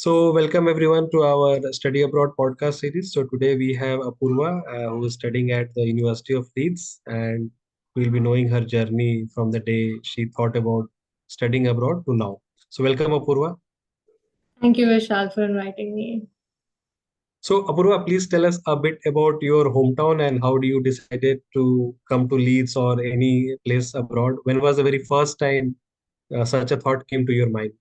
So, welcome everyone to our Study Abroad podcast series. So, today we have Apoorva, who is studying at the University of Leeds, and we'll be knowing her journey from the day she thought about studying abroad to now. So, welcome Apoorva. Thank you, Vishal, for inviting me. So, Apoorva, please tell us a bit about your hometown and how do you decided to come to Leeds or any place abroad? When was the very first time such a thought came to your mind?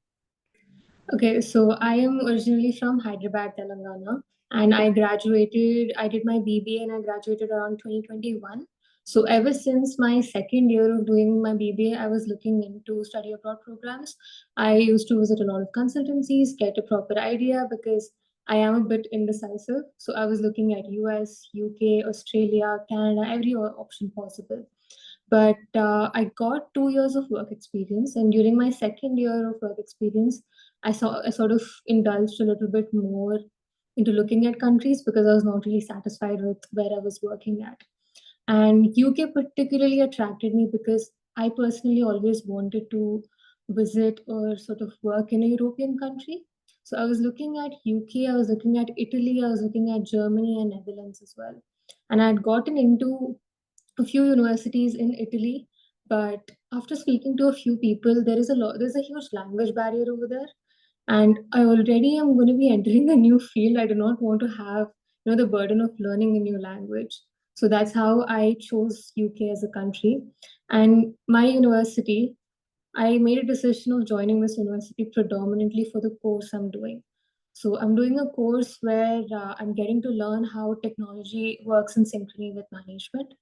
Okay, so I am originally from Hyderabad, Telangana, and I did my BBA and I graduated around 2021. So ever since my second year of doing my BBA, I was looking into study abroad programs. I used to visit a lot of consultancies, get a proper idea because I am a bit indecisive. So I was looking at US, UK, Australia, Canada, every option possible. But I got 2 years of work experience, and during my second year of work experience, I sort of indulged a little bit more into looking at countries because I was not really satisfied with where I was working at. And UK particularly attracted me because I personally always wanted to visit or sort of work in a European country. So I was looking at UK, I was looking at Italy, I was looking at Germany and Netherlands as well. And I had gotten into a few universities in Italy, but after speaking to a few people, there's a huge language barrier over there. And I already am going to be entering a new field. I do not want to have, the burden of learning a new language. So that's how I chose UK as a country. And my university, I made a decision of joining this university predominantly for the course I'm doing. So I'm doing a course where I'm getting to learn how technology works in synchrony with management.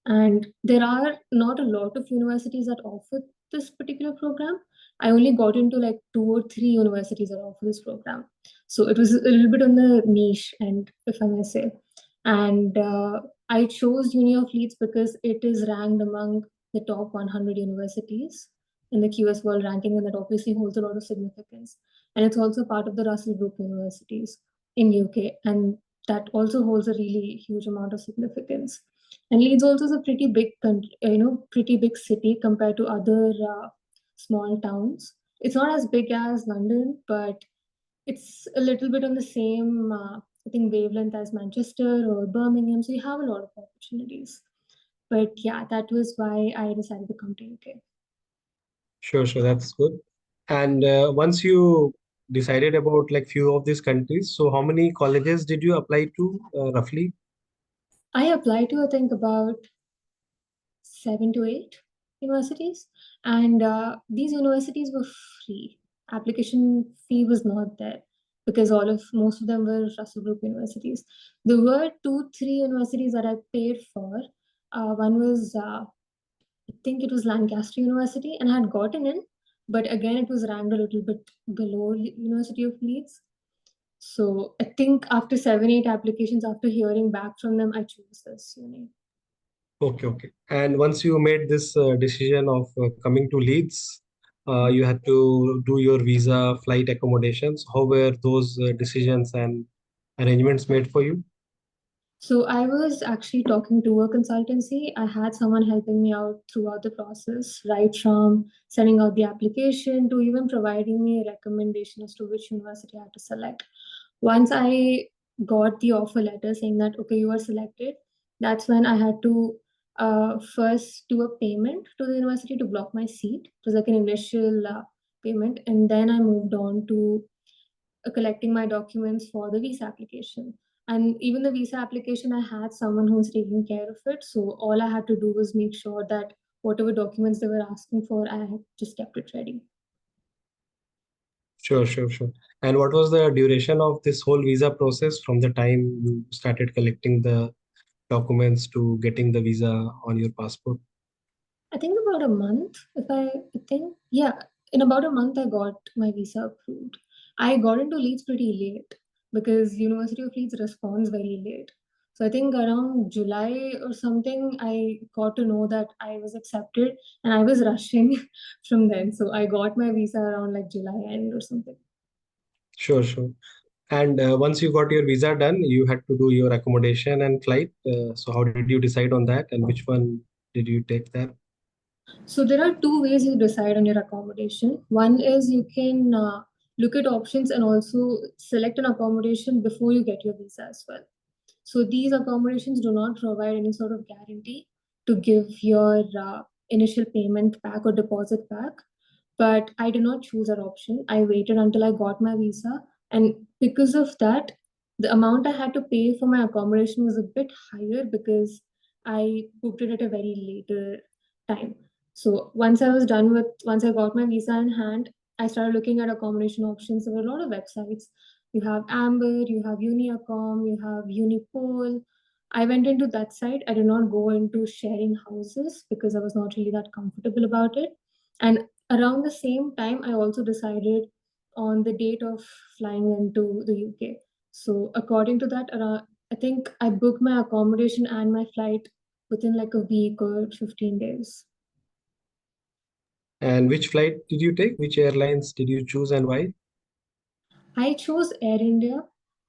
And there are not a lot of universities that offer this particular program. I only got into like two or three universities that offer this program. So it was a little bit on the niche end, if I may say. And I chose Uni of Leeds because it is ranked among the top 100 universities in the QS World Ranking, and that obviously holds a lot of significance. And it's also part of the Russell Group universities in UK, and that also holds a really huge amount of significance. And Leeds also is a pretty big country, pretty big city compared to other small towns. It's not as big as London, but it's a little bit on the same, I think, wavelength as Manchester or Birmingham. So you have a lot of opportunities. But yeah, that was why I decided to come to UK. Sure, that's good. And once you decided about like few of these countries, so how many colleges did you apply to roughly? I applied to, I think, about 7 to 8 universities, and these universities were free. Application fee was not there because most of them were Russell Group universities. There were two, three universities that I paid for. One was, I think it was Lancaster University, and I had gotten in, but again, it was ranked a little bit below University of Leeds. So I think after 7, 8 applications, after hearing back from them, I chose this uni. Okay. And once you made this decision of coming to Leeds, you had to do your visa, flight accommodations. How were those decisions and arrangements made for you? So I was actually talking to a consultancy. I had someone helping me out throughout the process, right from sending out the application to even providing me a recommendation as to which university I had to select. Once I got the offer letter saying that, okay, you are selected, that's when I had to first do a payment to the university to block my seat. It was like an initial payment. And then I moved on to collecting my documents for the visa application. And even the visa application, I had someone who was taking care of it. So all I had to do was make sure that whatever documents they were asking for, I had just kept it ready. Sure. And what was the duration of this whole visa process from the time you started collecting the documents to getting the visa on your passport? I think about a month, I think, yeah, in about a month, I got my visa approved. I got into Leeds pretty late because University of Leeds responds very late. So I think around July or something, I got to know that I was accepted and I was rushing from then. So I got my visa around like July end or something. Sure. And once you got your visa done, you had to do your accommodation and flight. So how did you decide on that, and which one did you take there? So there are two ways you decide on your accommodation. One is you can look at options and also select an accommodation before you get your visa as well. So these accommodations do not provide any sort of guarantee to give your initial payment back or deposit back. But I did not choose that option. I waited until I got my visa. And because of that, the amount I had to pay for my accommodation was a bit higher because I booked it at a very later time. So once I got my visa in hand, I started looking at accommodation options. There were a lot of websites. You have Amber, you have Uniacom, you have Unipol. I went into that site. I did not go into sharing houses because I was not really that comfortable about it. And around the same time, I also decided on the date of flying into the UK. So according to that, I think I booked my accommodation and my flight within like a week or 15 days. And which flight did you take? Which airlines did you choose and why? I chose Air India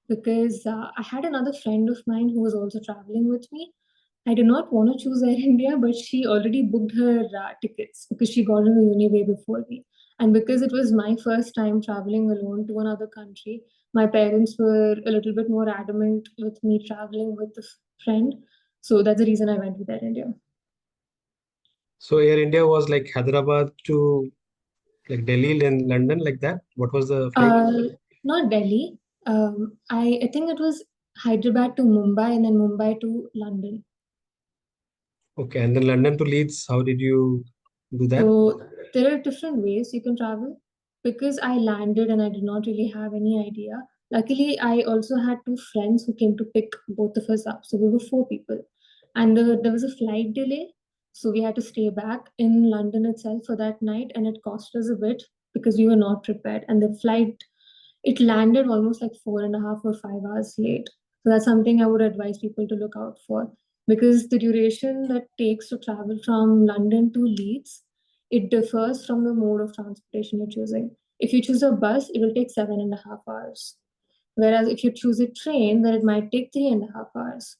because I had another friend of mine who was also traveling with me. I did not want to choose Air India, but she already booked her tickets because she got in the uni way before me. And because it was my first time traveling alone to another country, my parents were a little bit more adamant with me traveling with a friend. So that's the reason I went with Air India. So Air India was like Hyderabad to like Delhi and London, like that. What was the flight? Uh, Not Delhi. I think it was Hyderabad to Mumbai and then Mumbai to London. Okay, and then London to Leeds. How did you do that? So there are different ways you can travel. Because I landed and I did not really have any idea. Luckily, I also had two friends who came to pick both of us up. So we were four people. And there was a flight delay. So we had to stay back in London itself for that night. And it cost us a bit because we were not prepared. And the flight, it landed almost like 4.5 or 5 hours late. So that's something I would advise people to look out for because the duration that takes to travel from London to Leeds, it differs from the mode of transportation you're choosing. If you choose a bus, it will take 7.5 hours. Whereas if you choose a train, then it might take 3.5 hours.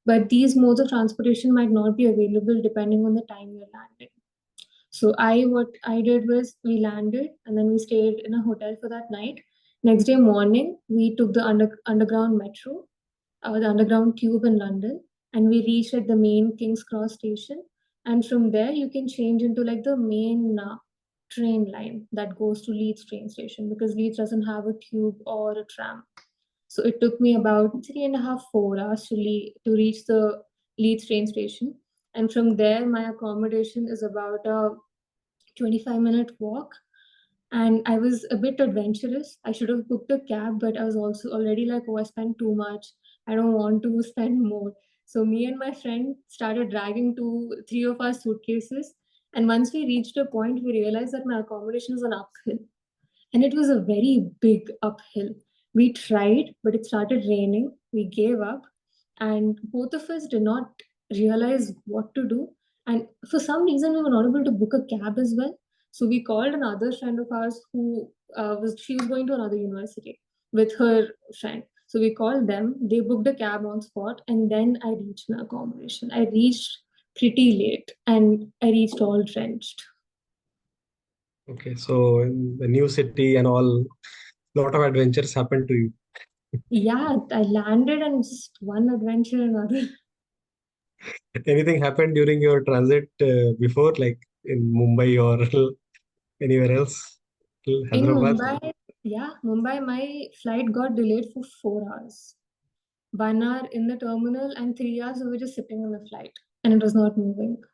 But these modes of transportation might not be available depending on the time you're landing. So what I did was we landed and then we stayed in a hotel for that night. Next day morning, we took the underground metro, the underground tube in London, and we reached at the main King's Cross station. And from there, you can change into like the main train line that goes to Leeds train station because Leeds doesn't have a tube or a tram. So it took me about 3.5, 4 hours to reach the Leeds train station. And from there, my accommodation is about a 25-minute walk. And I was a bit adventurous. I should have booked a cab, but I was also already like, oh, I spent too much. I don't want to spend more. So me and my friend started dragging three of our suitcases. And once we reached a point, we realized that my accommodation was an uphill. And it was a very big uphill. We tried, but it started raining. We gave up, and both of us did not realize what to do. And for some reason, we were not able to book a cab as well. So we called another friend of ours who she was going to another university with her friend. So we called them. They booked a cab on spot, and then I reached my accommodation. I reached pretty late, and I reached all drenched. Okay, so in the new city and all, lot of adventures happened to you. Yeah, I landed and just one adventure another. Anything happened during your transit before, like in Mumbai or anywhere else? In Hyderabad? Mumbai, my flight got delayed for 4 hours. 1 hour in the terminal and 3 hours we were just sitting in the flight and it was not moving. Yeah,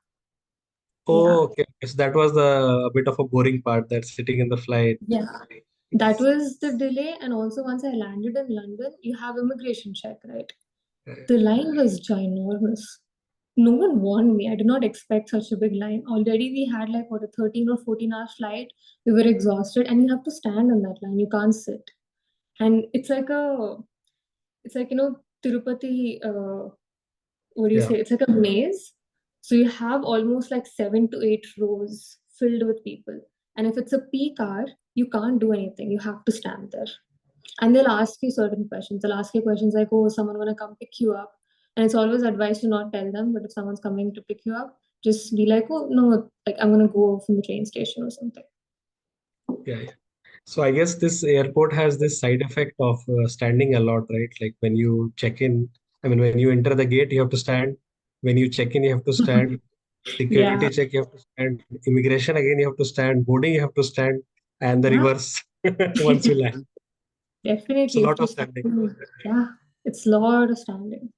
Oh, okay. So that was the a bit of a boring part, that sitting in the flight. yeah. That It's, was the delay. And also, once I landed in London, you have immigration check, right? uh, The line was ginormous. No one warned me. I did not expect such a big line. Already, we had like what a 13 or 14-hour flight. We were exhausted, and you have to stand in that line. You can't sit. And it's like Tirupati. What do you yeah. say? It's like a maze. So you have almost like 7 to 8 rows filled with people. And if it's a peak hour, you can't do anything. You have to stand there. And they'll ask you certain questions. They'll ask you questions like, oh, is someone gonna come pick you up? And it's always advised to not tell them, but if someone's coming to pick you up, just be like, oh no, like I'm gonna go from the train station or something. Yeah, yeah. So I guess this airport has this side effect of standing a lot, right? Like when you check in, I mean, when you enter the gate, you have to stand. When you check in, you have to stand. Security Yeah, check, you have to stand. Immigration, again, you have to stand. Boarding, you have to stand. And the yeah. reverse once you land. It's a Definitely, if lot to of stand. standing. Yeah, it's lot of standing.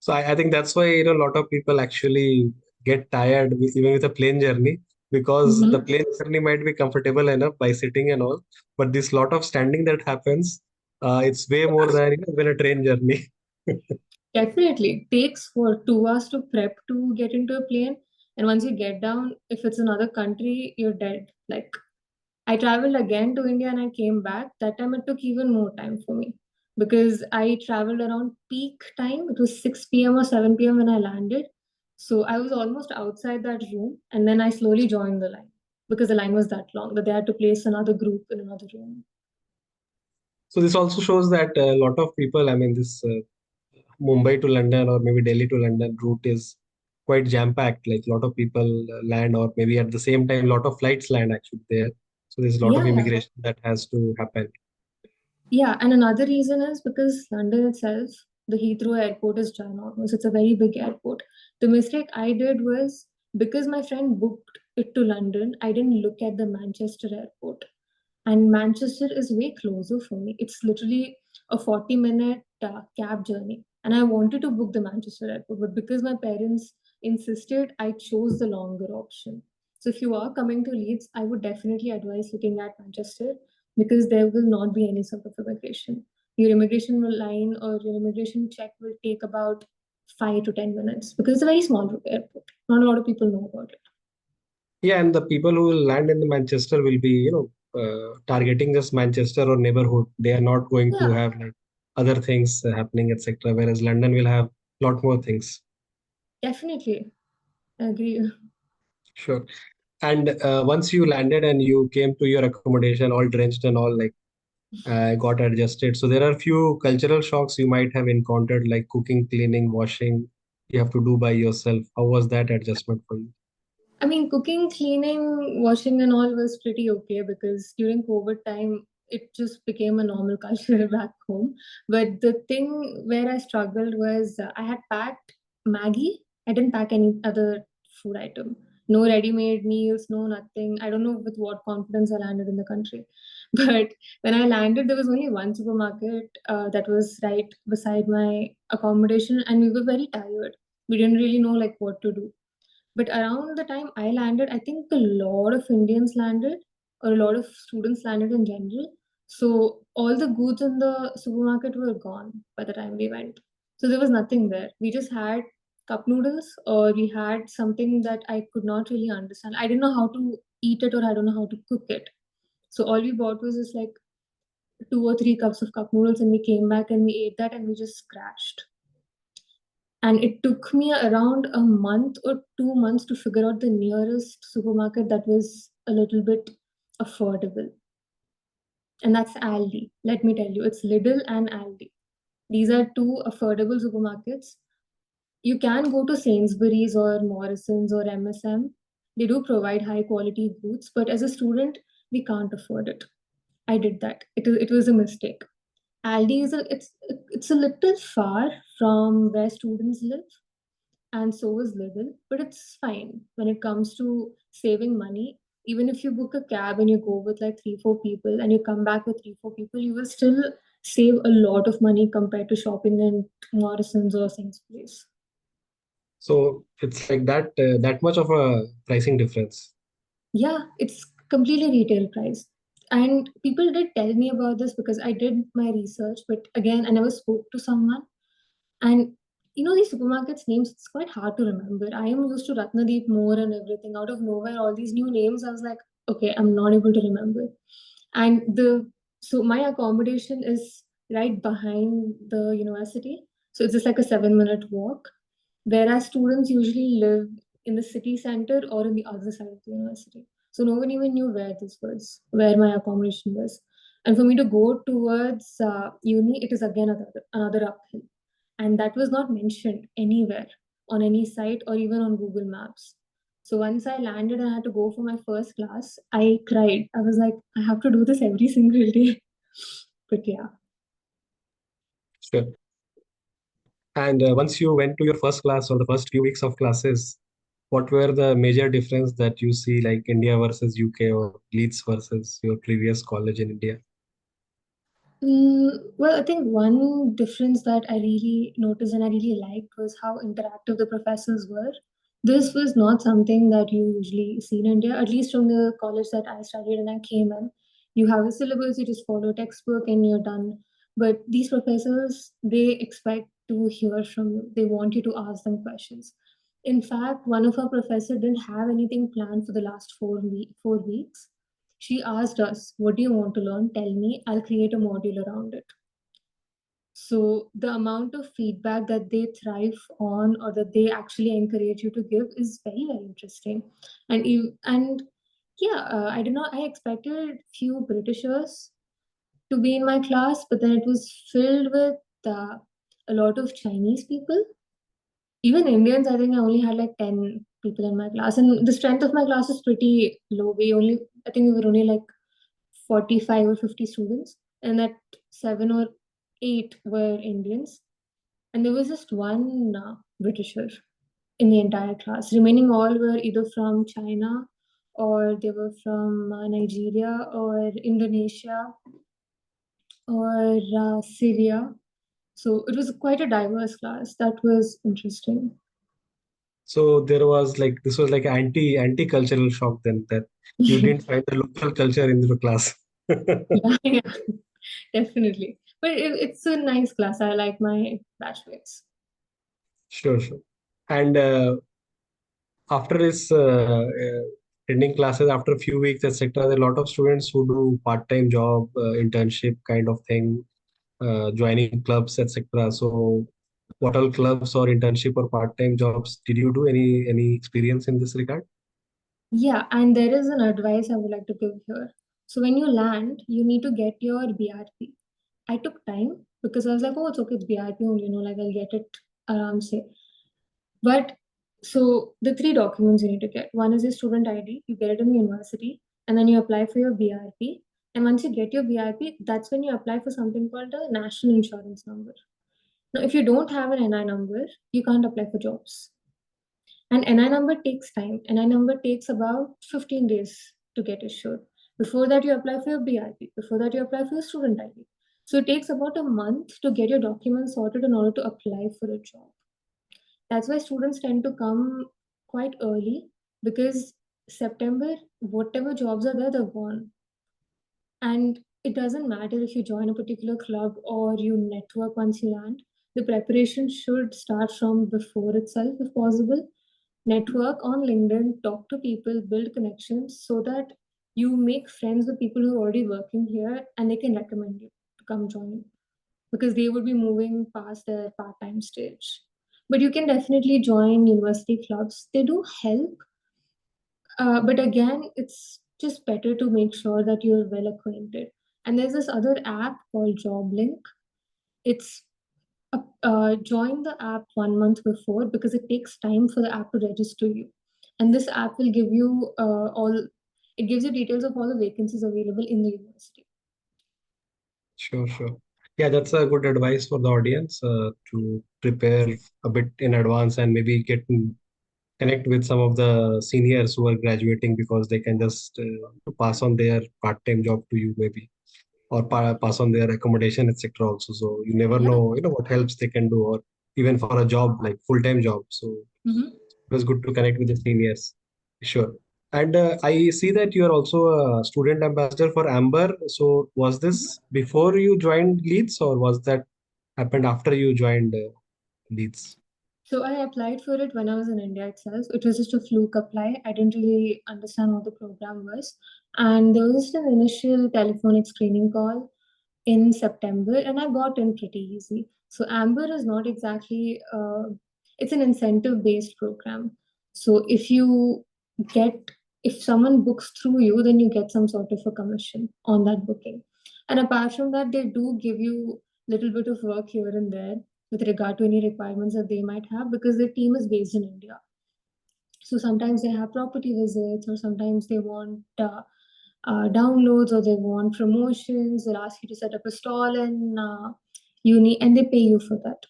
So I think that's why a lot of people actually get tired even with a plane journey, because the Hmm. plane journey might be comfortable enough by sitting and all, but this lot of standing that happens, it's way more than even a train journey. Definitely, it takes for 2 hours to prep to get into a plane, and once you get down, if it's another country, you're dead. Like I traveled again to India and I came back. That time it took even more time for me because I traveled around peak time. It was 6 p.m. or 7 p.m. when I landed. So I was almost outside that room and then I slowly joined the line because the line was that long that they had to place another group in another room. So this also shows that a lot of people, I mean, this Mumbai to London or maybe Delhi to London route is quite jam-packed. Like a lot of people land, or maybe at the same time, a lot of flights land actually there. So there's a lot of Yeah, immigration that has to happen. yeah. And another reason is because London itself, the Heathrow airport is ginormous. It's a very big airport. The mistake I did was because my friend booked it to London, I didn't look at the Manchester airport. And Manchester is way closer for me. It's literally a 40-minute cab journey. And I wanted to book the Manchester airport, but because my parents insisted, I chose the longer option. So if you are coming to Leeds, I would definitely advise looking at Manchester because there will not be any sort of immigration. Your immigration line or your immigration check will take about 5 to 10 minutes because it's a very small airport. Not a lot of people know about it. Yeah, and the people who will land in the Manchester will be, targeting just Manchester or neighborhood. They are not going to Yeah, have like other things happening, etc. Whereas London will have a lot more things. definitely. I agree. Sure. And once you landed and you came to your accommodation, all drenched and all, like got adjusted. So there are few cultural shocks you might have encountered, like cooking, cleaning, washing. You have to do by yourself. How was that adjustment for you? I mean, cooking, cleaning, washing, and all was pretty okay because during COVID time, it just became a normal culture back home. But the thing where I struggled was I had packed Maggie. I didn't pack any other food item. No ready-made meals, no nothing. I don't know with what confidence I landed in the country. But when I landed, there was only one supermarket that was right beside my accommodation, and we were very tired. We didn't really know like what to do. But around the time I landed, I think a lot of Indians landed, or a lot of students landed in general. So all the goods in the supermarket were gone by the time we went. So there was nothing there. We just had cup noodles, or we had something that I could not really understand. I didn't know how to eat it, or I don't know how to cook it. So all we bought was just like 2 or 3 cups of cup noodles, and we came back and we ate that, and we just crashed. And it took me around a month or 2 months to figure out the nearest supermarket that was a little bit affordable. And that's Aldi. Let me tell you, it's Lidl and Aldi. These are two affordable supermarkets. You can go to Sainsbury's or Morrison's or MSM. They do provide high quality goods, but as a student, we can't afford it. I did that. It was a mistake. Aldi it's a little far from where students live, and so is Lidl, but it's fine when it comes to saving money. Even if you book a cab and you go with like 3, 4 people and you come back with 3, 4 people, you will still save a lot of money compared to shopping in Morrison's or Sainsbury's. So it's like that much of a pricing difference. Yeah, it's completely retail price. And people did tell me about this because I did my research, but again, I never spoke to someone. And these supermarkets names, it's quite hard to remember. I am used to Ratnadeep more and everything. Out of nowhere, all these new names, I was like, okay, I'm not able to remember. And so my accommodation is right behind the university. So it's just like a 7-minute walk. Whereas students usually live in the city center or in the other side of the university. So no one even knew where this was, where my accommodation was. And for me to go towards uni, it is again another uphill, and that was not mentioned anywhere on any site or even on Google Maps. So once I landed and I had to go for my first class, I cried. I was like, I have to do this every single day. But yeah. Sure. And once you went to your first class or the first few weeks of classes, what were the major difference that you see, like India versus UK or Leeds versus your previous college in India? Well, I think one difference that I really noticed and I really liked was how interactive the professors were. This was not something that you usually see in India, at least from the college that I studied and I came in. You have a syllabus, you just follow textbook and you're done. But these professors, they expect to hear from you. They want you to ask them questions. In fact, one of our professors didn't have anything planned for the last 4 weeks. She asked us, what do you want to learn? Tell me, I'll create a module around it. So the amount of feedback that they thrive on or that they actually encourage you to give is very, very interesting. And yeah, I did not I expected few Britishers to be in my class, but then it was filled with a lot of Chinese people. Even Indians, I think I only had like 10 people in my class. And the strength of my class is pretty low. I think we were only like 45 or 50 students, and that seven or eight were Indians. And there was just one Britisher in the entire class. Remaining all were either from China or they were from Nigeria or Indonesia or Syria. So it was quite a diverse class. That was interesting. So there was like this was like anti cultural shock then, that you didn't find the local culture in the class. Yeah, yeah, definitely. But it's a nice class. I like my batchmates. Sure, sure. And after this attending classes after a few weeks, etc., there are a lot of students who do part-time job, internship kind of thing, joining clubs, etc. So, what all clubs or internship or part-time jobs did you do? Any experience in this regard? Yeah, and there is an advice I would like to give here. So when you land, you need to get your BRP. I took time because I was like, oh, it's okay, it's BRP only, like I'll get it around say. But so the three documents you need to get. One is your student ID, you get it in the university, and then you apply for your BRP. And once you get your BRP, that's when you apply for something called a national insurance number. Now, if you don't have an NI number, you can't apply for jobs. And NI number takes time. NI number takes about 15 days to get issued. Before that, you apply for your BRP. Before that, you apply for your student ID. So it takes about a month to get your documents sorted in order to apply for a job. That's why students tend to come quite early because September, whatever jobs are there, they're gone. And it doesn't matter if you join a particular club or you network once you land. The preparation should start from before itself, if possible. Network on LinkedIn, talk to people, build connections so that you make friends with people who are already working here and they can recommend you to come join because they would be moving past their part time stage. But you can definitely join university clubs. They do help, but again, it's just better to make sure that you're well acquainted. And there's this other app called JobLink. It's join the app 1 month before because it takes time for the app to register you. And this app will give you it gives you details of all the vacancies available in the university. Sure, sure. Yeah, that's a good advice for the audience to prepare a bit in advance and maybe connect with some of the seniors who are graduating, because they can just pass on their part-time job to you maybe, or pass on their accommodation, etc. also. So you never Yeah. know, what helps they can do, or even for a job like full-time job. So Mhm. it was good to connect with the seniors. Sure. And I see that you are also a student ambassador for Amber. So was Mhm. this before you joined Leeds, or was that happened after you joined Leeds? So I applied for it when I was in India itself. It was just a fluke apply. I didn't really understand what the program was. And there was just an initial telephonic screening call in September, and I got in pretty easy. So Amber is not exactly it's an incentive based program. So get if someone books through you, then you get some sort of a commission on that booking. And apart from that, they do give you little bit of work here and there with regard to any requirements that they might have because their team is based in India. So sometimes they have property visits, or sometimes they want downloads, or they want promotions. They'll ask you to set up a stall in uni, and they pay you for that.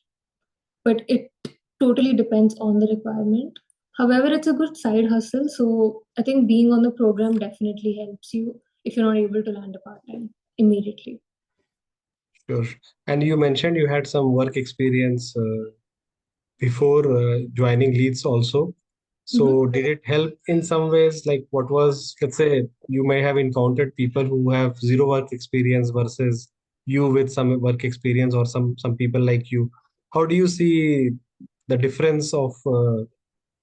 But it totally depends on the requirement. However, it's a good side hustle. So I think being on the program definitely helps you if you're not able to land a part time immediately. Sure. And you mentioned you had some work experience before joining Leeds also. Mhm. So did it help in some ways? Like what was, let's say, you may have encountered people who have zero work experience versus you with some work experience, or some people like you. How do you see the difference of,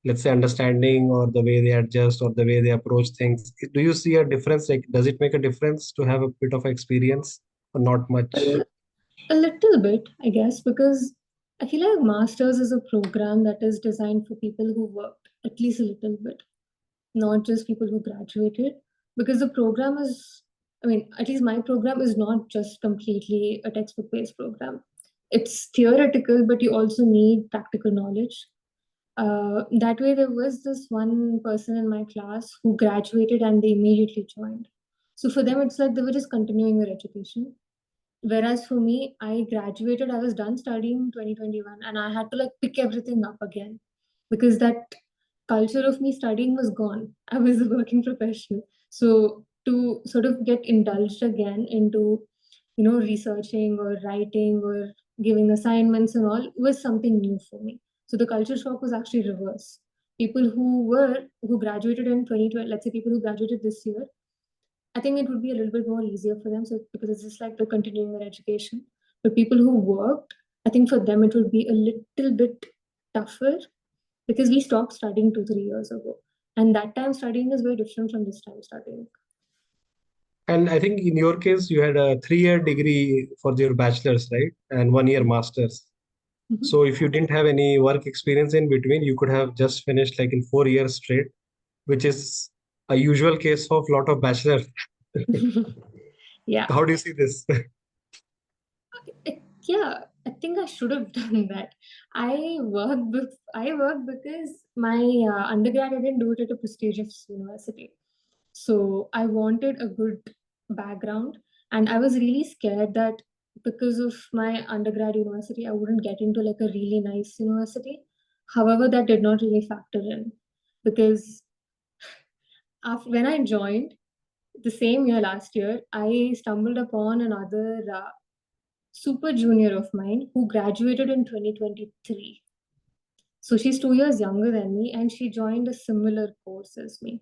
let's say, understanding, or the way they adjust, or the way they approach things? Do you see a difference? Like, does it make a difference to have a bit of experience or not much? Well, a little bit, I guess, because I feel like masters is a program that is designed for people who worked at least a little bit, not just people who graduated. Because the program is, I mean, at least my program is not just completely a textbook based program. It's theoretical, but you also need practical knowledge. That way, there was this one person in my class who graduated and they immediately joined. So for them, it's like they were just continuing their education. Whereas for me, I graduated, I was done studying in 2021, and I had to like pick everything up again because that culture of me studying was gone. I was a working professional. So to sort of get indulged again into, researching or writing or giving assignments and all was something new for me. So the culture shock was actually reverse. People who graduated in 2020, let's say people who graduated this year, I think it would be a little bit more easier for them. So because it's just like they're continuing their education. But people who worked, I think for them it would be a little bit tougher because we stopped studying 2, 3 years ago. And that time studying is very different from this time studying. And I think in your case, you had a 3-year degree for your bachelor's, right? And 1 year master's. Mhm. So if you didn't have any work experience in between, you could have just finished like in 4 years straight, which is a usual case of lot of bachelors. Yeah. How do you see this? Yeah, I think I should have done that. I worked because my undergrad I didn't do it at a prestigious university. So I wanted a good background, and I was really scared that because of my undergrad university, I wouldn't get into like a really nice university. However, that did not really factor in because when I joined the same year last year, I stumbled upon another super junior of mine who graduated in 2023. So she's 2 years younger than me, and she joined a similar course as me.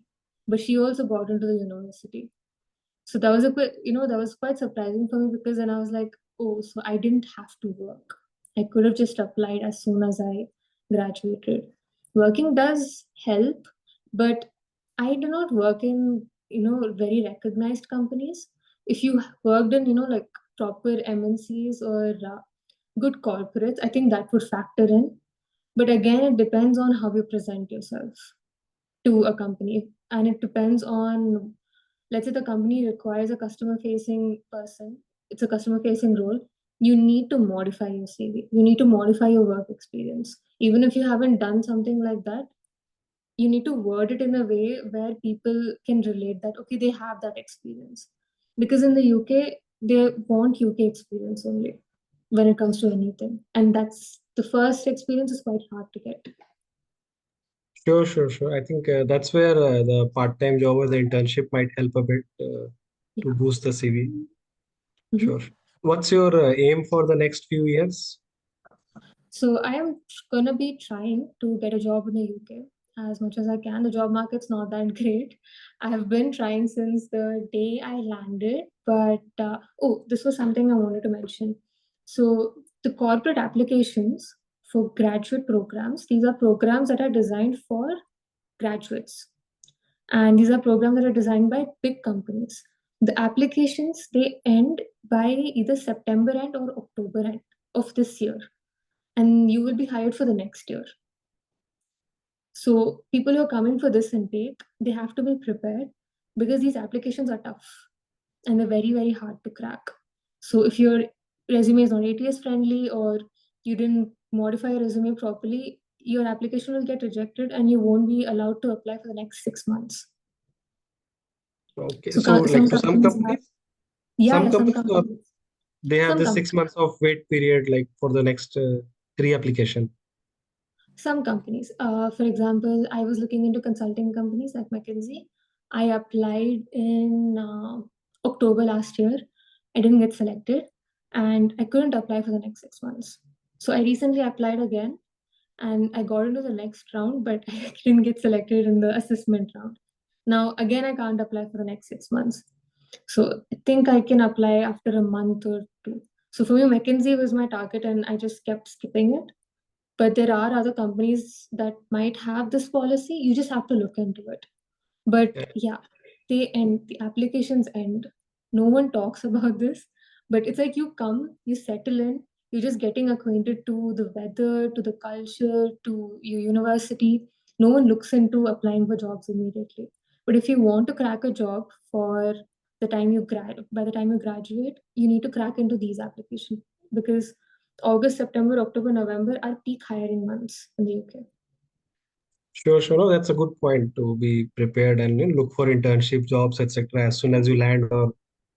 But she also got into the university. So that was that was quite surprising for me because then I was like, oh, so I didn't have to work. I could have just applied as soon as I graduated. Working does help, but I do not work in, very recognized companies. If you worked in, like proper MNCs or good corporates, I think that would factor in. But again, it depends on how you present yourself to a company, and it depends on, let's say the company requires a customer facing person, it's a customer facing role, you need to modify your CV, you need to modify your work experience. Even if you haven't done something like that, you need to word it in a way where people can relate that okay, they have that experience. Because in the UK, they want UK experience only when it comes to anything, and that's the first experience is quite hard to get. Sure, sure, sure. I think that's where the part-time job or the internship might help a bit to Yeah. boost the CV. Sure. Mhm. What's your aim for the next few years? So I am gonna be trying to get a job in the UK as much as I can. The job market's not that great. I have been trying since the day I landed, but oh, this was something I wanted to mention. So the corporate applications for graduate programs, these are programs that are designed for graduates, and these are programs that are designed by big companies. The applications they end by either September end or October end of this year, and you will be hired for the next year. So people who are coming for this intake, they have to be prepared because these applications are tough and they're very, very hard to crack. So if your resume is not ATS friendly or you didn't modify your resume properly, your application will get rejected and you won't be allowed to apply for the next 6 months. Okay. So So like some for some companies have, companies, yeah, some yeah, some companies companies, they have some this companies. 6 months of wait period like for the next pre-application. Some companies. For example, I was looking into consulting companies like McKinsey. I applied in October last year. I didn't get selected, and I couldn't apply for the next 6 months. So I recently applied again, and I got into the next round, but I didn't get selected in the assessment round. Now, again, I can't apply for the next 6 months. So I think I can apply after a month or two. So for me, McKinsey was my target, and I just kept skipping it. But there are other companies that might have this policy. You just have to look into it. But Yeah. yeah, they end, the applications end. No one talks about this, but it's like you come, you settle in, you're just getting acquainted to the weather, to the culture, to your university. No one looks into applying for jobs immediately. But if you want to crack a job for by the time you graduate, you need to crack into these applications because August, September, October, November are peak hiring months in the UK. Sure, sure. No, that's a good point to be prepared and look for internship jobs, etc. As soon as you land, or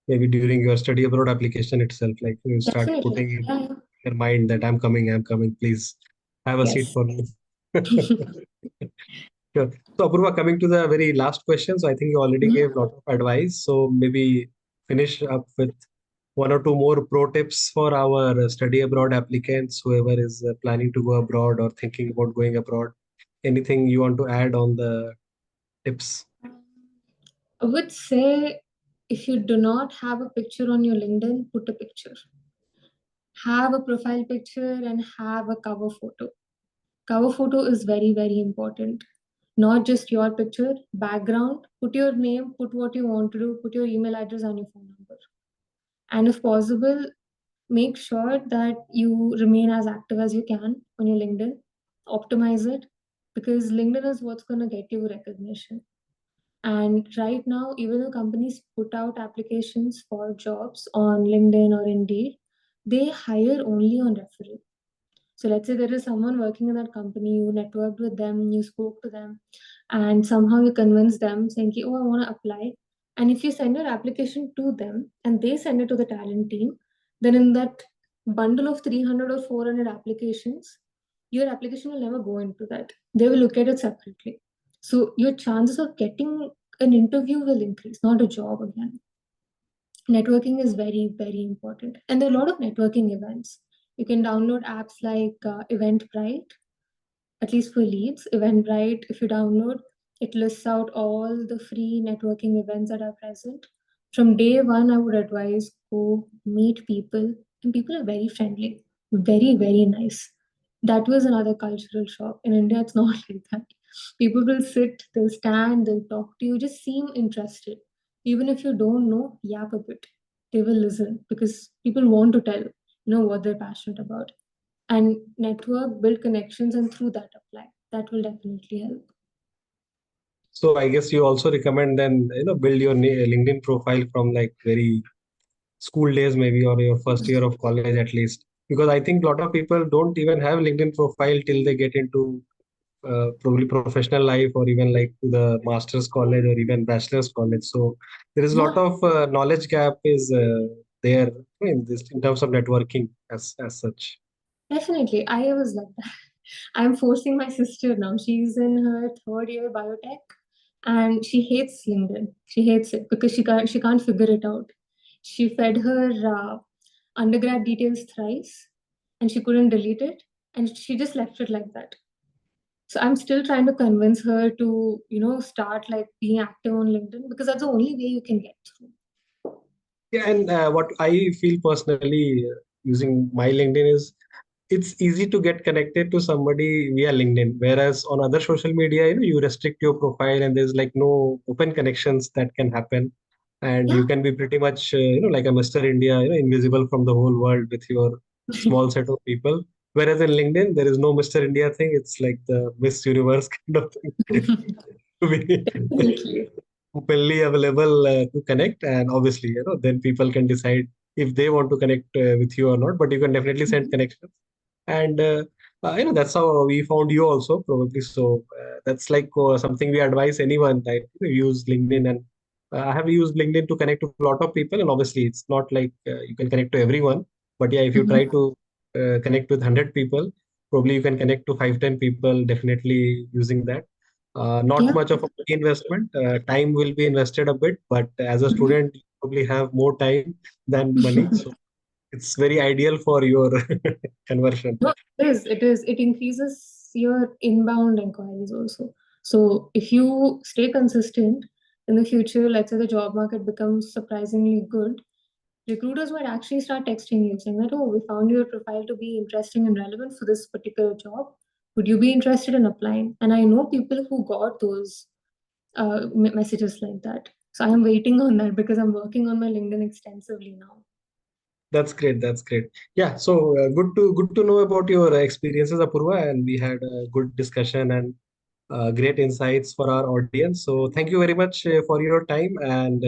maybe during your study abroad application itself, like you start Definitely. putting in Yeah, your mind that I'm coming, please have a yeah. seat Yes. for me. Sure. So Apurva, coming to the very last question. So I think you already Mhm. gave a lot of advice. So maybe finish up with one or two more pro tips for our study abroad applicants, whoever is planning to go abroad or thinking about going abroad. Anything you want to add on the tips? I would say if you do not have a picture on your LinkedIn, put a picture. Have a profile picture and have a cover photo. Cover photo is very, very important. Not just your picture, background, put your name, put what you want to do, put your email address and your phone number. And if possible, make sure that you remain as active as you can on your LinkedIn. Optimize it because LinkedIn is what's going to get you recognition. And right now, even though companies put out applications for jobs on LinkedIn or Indeed, they hire only on referral. So let's say there is someone working in that company, you networked with them, you spoke to them, and somehow you convince them saying, oh, I want to apply. And if you send your application to them and they send it to the talent team, then in that bundle of 300 or 400 applications, your application will never go into that. They will look at it separately. So your chances of getting an interview will increase, not a job again. Networking is very, very important. And there are a lot of networking events. You can download apps like Eventbrite, at least for Leeds. Eventbrite, if you download, it lists out all the free networking events that are present. From day one, I would advise go meet people, and people are very friendly, very, very nice. That was another cultural shock. In India, it's not like that. People will sit, they'll stand, they'll talk to you, just seem interested. Even if you don't know, yap a bit. They will listen because people want to tell, what they're passionate about and network, build connections, and through that apply. That will definitely help. So I guess you also recommend then build your LinkedIn profile from like very school days maybe, or your first year of college at least, because I think a lot of people don't even have LinkedIn profile till they get into probably professional life, or even like to the master's college or even bachelor's college. So there is a lot Yeah, of knowledge gap is there in this in terms of networking as such. definitely. I was like that. I'm forcing my sister now. She's in her third year biotech and she hates LinkedIn. She hates it because she can't figure it out. She fed her undergrad details thrice and she couldn't delete it and she just left it like that. So I'm still trying to convince her to, start like being active on LinkedIn because that's the only way you can get through. Yeah, and what I feel personally using my LinkedIn is it's easy to get connected to somebody via LinkedIn, whereas on other social media, you restrict your profile and there's like no open connections that can happen, and you Yeah. can be pretty much like a Mr. India, invisible from the whole world with your small set of people. Whereas in LinkedIn, there is no Mr. India thing. It's like the Miss Universe kind of thing to be Definitely. openly available to connect, and obviously then people can decide if they want to connect with you or not, but you can definitely send Mhm. connections. And That's how we found you also probably. So that's like something we advise anyone that use LinkedIn. And I have used LinkedIn to connect to a lot of people, and obviously it's not like you can connect to everyone. But yeah, if you try Mhm. to connect with 100 people, probably you can connect to 5-10 people definitely using that. Not Yeah. much of a money investment. Time will be invested a bit, but as a Mhm. student, you probably have more time than money. So it's very ideal for your conversion. No, it is. It is. It increases your inbound inquiries also. So if you stay consistent in the future, let's say the job market becomes surprisingly good, recruiters might actually start texting you saying that, oh, we found your profile to be interesting and relevant for this particular job. Would you be interested in applying? And I know people who got those messages like that. So I'm waiting on that because I'm working on my LinkedIn extensively now. That's great. That's great. Yeah. So good to know about your experiences, Apurva, and we had a good discussion and great insights for our audience. So thank you very much for your time. And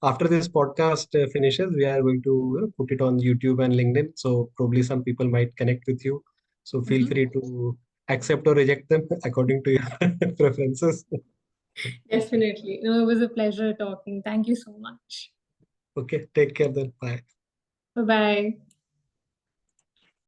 after this podcast finishes, we are going to put it on YouTube and LinkedIn. So probably some people might connect with you. So feel Mhm. free to accept or reject them according to your preferences. Definitely. No, it was a pleasure talking. Thank you so much. Okay. Take care then. Bye. Bye bye.